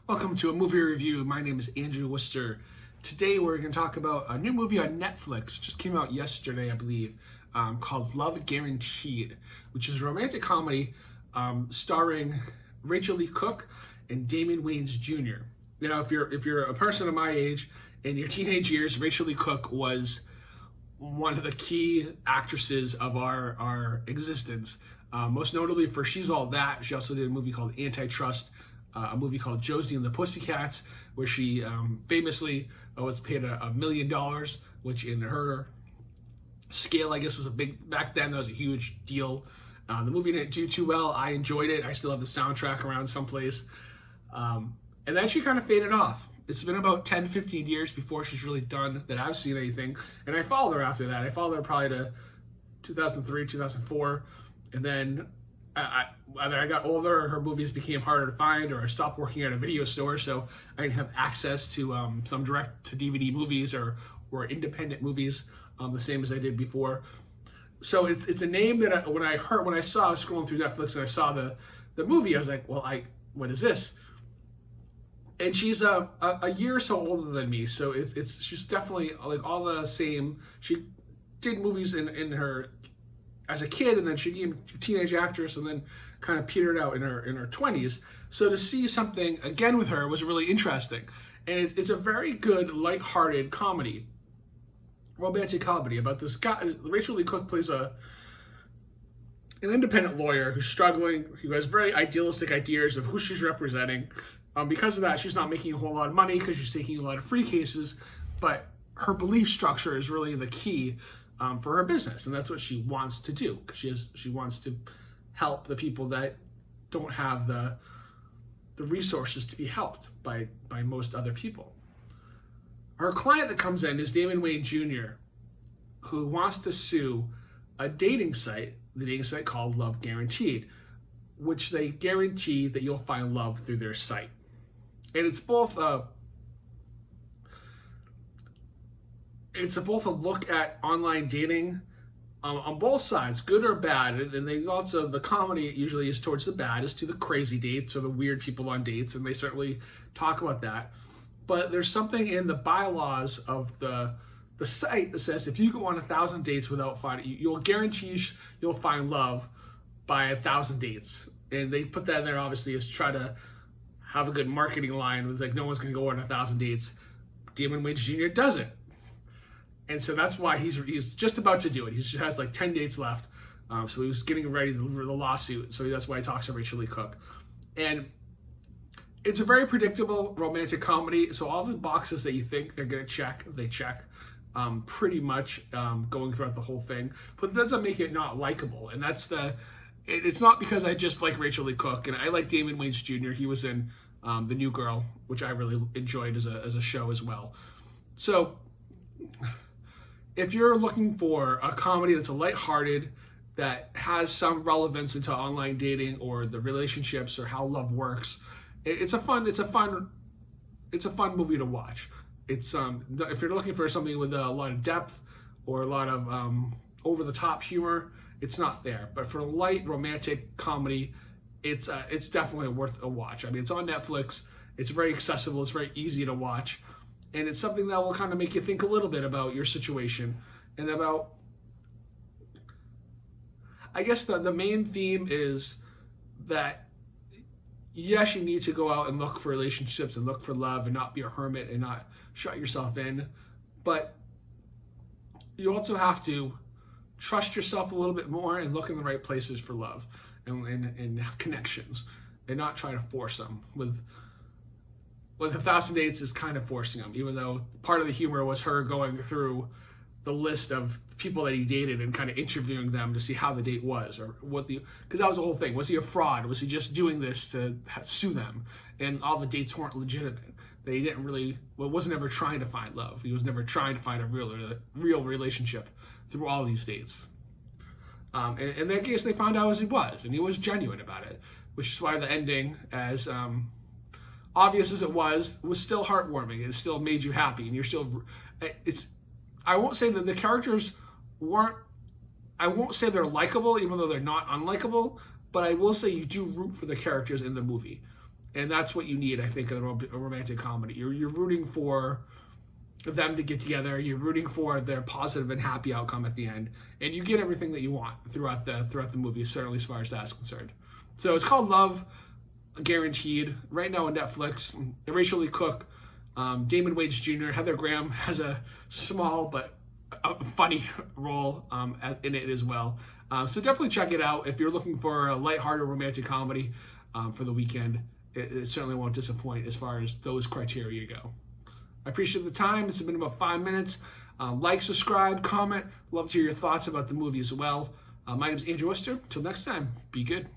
Welcome to a movie review. My name is Andrew Worcester. Today we're going to talk about a new movie on Netflix. Just came out yesterday, I believe, called Love Guaranteed, which is a romantic comedy starring Rachel Lee Cook and Damian Wayans Jr. You know, if you're a person of my age, in your teenage years, Rachel Lee Cook was one of the key actresses of our existence. Most notably for She's All That. She also did a movie called Antitrust, a movie called Josie and the Pussycats, where she famously was paid $1 million, which in her scale, I guess, was a big, back then, that was a huge deal. The movie didn't do too well. I enjoyed it. I still have the soundtrack around someplace. And then she kind of faded off. It's been about 10, 15 years before she's really done that I've seen anything. And I followed her after that. I followed her probably to 2003, 2004. And then either I got older or her movies became harder to find, or I stopped working at a video store, so I didn't have access to some direct-to-DVD movies or independent movies the same as I did before. So it's a name that when I saw, I was scrolling through Netflix and I saw the movie, I was like, well, what is this? And she's a year or so older than me, so she's definitely like all the same. She did movies in her as a kid, and then she became a teenage actress, and then kind of petered out in her 20s. So to see something again with her was really interesting, and it's a very good, lighthearted comedy, romantic comedy about this guy. Rachel Lee Cook plays an independent lawyer who's struggling, who has very idealistic ideas of who she's representing. Because of that, she's not making a whole lot of money because she's taking a lot of free cases, but her belief structure is really the key for her business, and that's what she wants to do, because she wants to help the people that don't have the resources to be helped by most other people. Her client that comes in is Damian Wayans Jr., who wants to sue a dating site, the dating site called Love Guaranteed, which they guarantee that you'll find love through their site. And it's both a look at online dating on both sides, good or bad. And they also, the comedy usually is towards the bad, is to the crazy dates or the weird people on dates, and they certainly talk about that. But there's something in the bylaws of the site that says if you go on 1,000 dates without finding, you'll guarantee you'll find love by 1,000 dates. And they put that in there obviously as try to have a good marketing line with like, no one's gonna go on 1,000 dates. Damian Wayans Jr. does it. And so that's why he's just about to do it. He just has like 10 dates left. So he was getting ready to deliver the lawsuit. So that's why he talks to Rachel Lee Cook. And it's a very predictable romantic comedy. So all the boxes that you think they're going to check, they check pretty much going throughout the whole thing. But that doesn't make it not likable. And it's not because I just like Rachel Lee Cook. And I like Damian Wayans Jr. He was in The New Girl, which I really enjoyed as a show as well. So if you're looking for a comedy that's a lighthearted, that has some relevance into online dating or the relationships or how love works, it's a fun movie to watch. It's if you're looking for something with a lot of depth or a lot of over the top humor, it's not there. But for a light romantic comedy, it's definitely worth a watch. I mean, it's on Netflix. It's very accessible. It's very easy to watch. And it's something that will kind of make you think a little bit about your situation and about, I guess the main theme is that, yes, you need to go out and look for relationships and look for love and not be a hermit and not shut yourself in. But you also have to trust yourself a little bit more and look in the right places for love and connections, and not try to force them. With 1,000 dates is kind of forcing them, even though part of the humor was her going through the list of people that he dated and kind of interviewing them to see how the date was, or because that was the whole thing. Was he a fraud? Was he just doing this to sue them? And all the dates weren't legitimate. They didn't really, wasn't ever trying to find love. He was never trying to find a real relationship through all these dates. And in their case, they found out as he was, and he was genuine about it, which is why the ending, as obvious as it was still heartwarming and still made you happy, and you're still, I won't say that the characters I won't say they're likable, even though they're not unlikable, but I will say you do root for the characters in the movie. And that's what you need, I think, in a romantic comedy. You're rooting for them to get together. You're rooting for their positive and happy outcome at the end, and you get everything that you want throughout the movie. Certainly, as far as that's concerned. So it's called Love Guaranteed right now on Netflix. Rachel Lee Cook, Damon Wayans Jr., Heather Graham has a small but funny role in it as well. So definitely check it out if you're looking for a lighthearted romantic comedy for the weekend. It certainly won't disappoint as far as those criteria go. I appreciate the time. This has been about 5 minutes. Like, subscribe, comment. Love to hear your thoughts about the movie as well. My name is Andrew Worcester. Till next time, be good.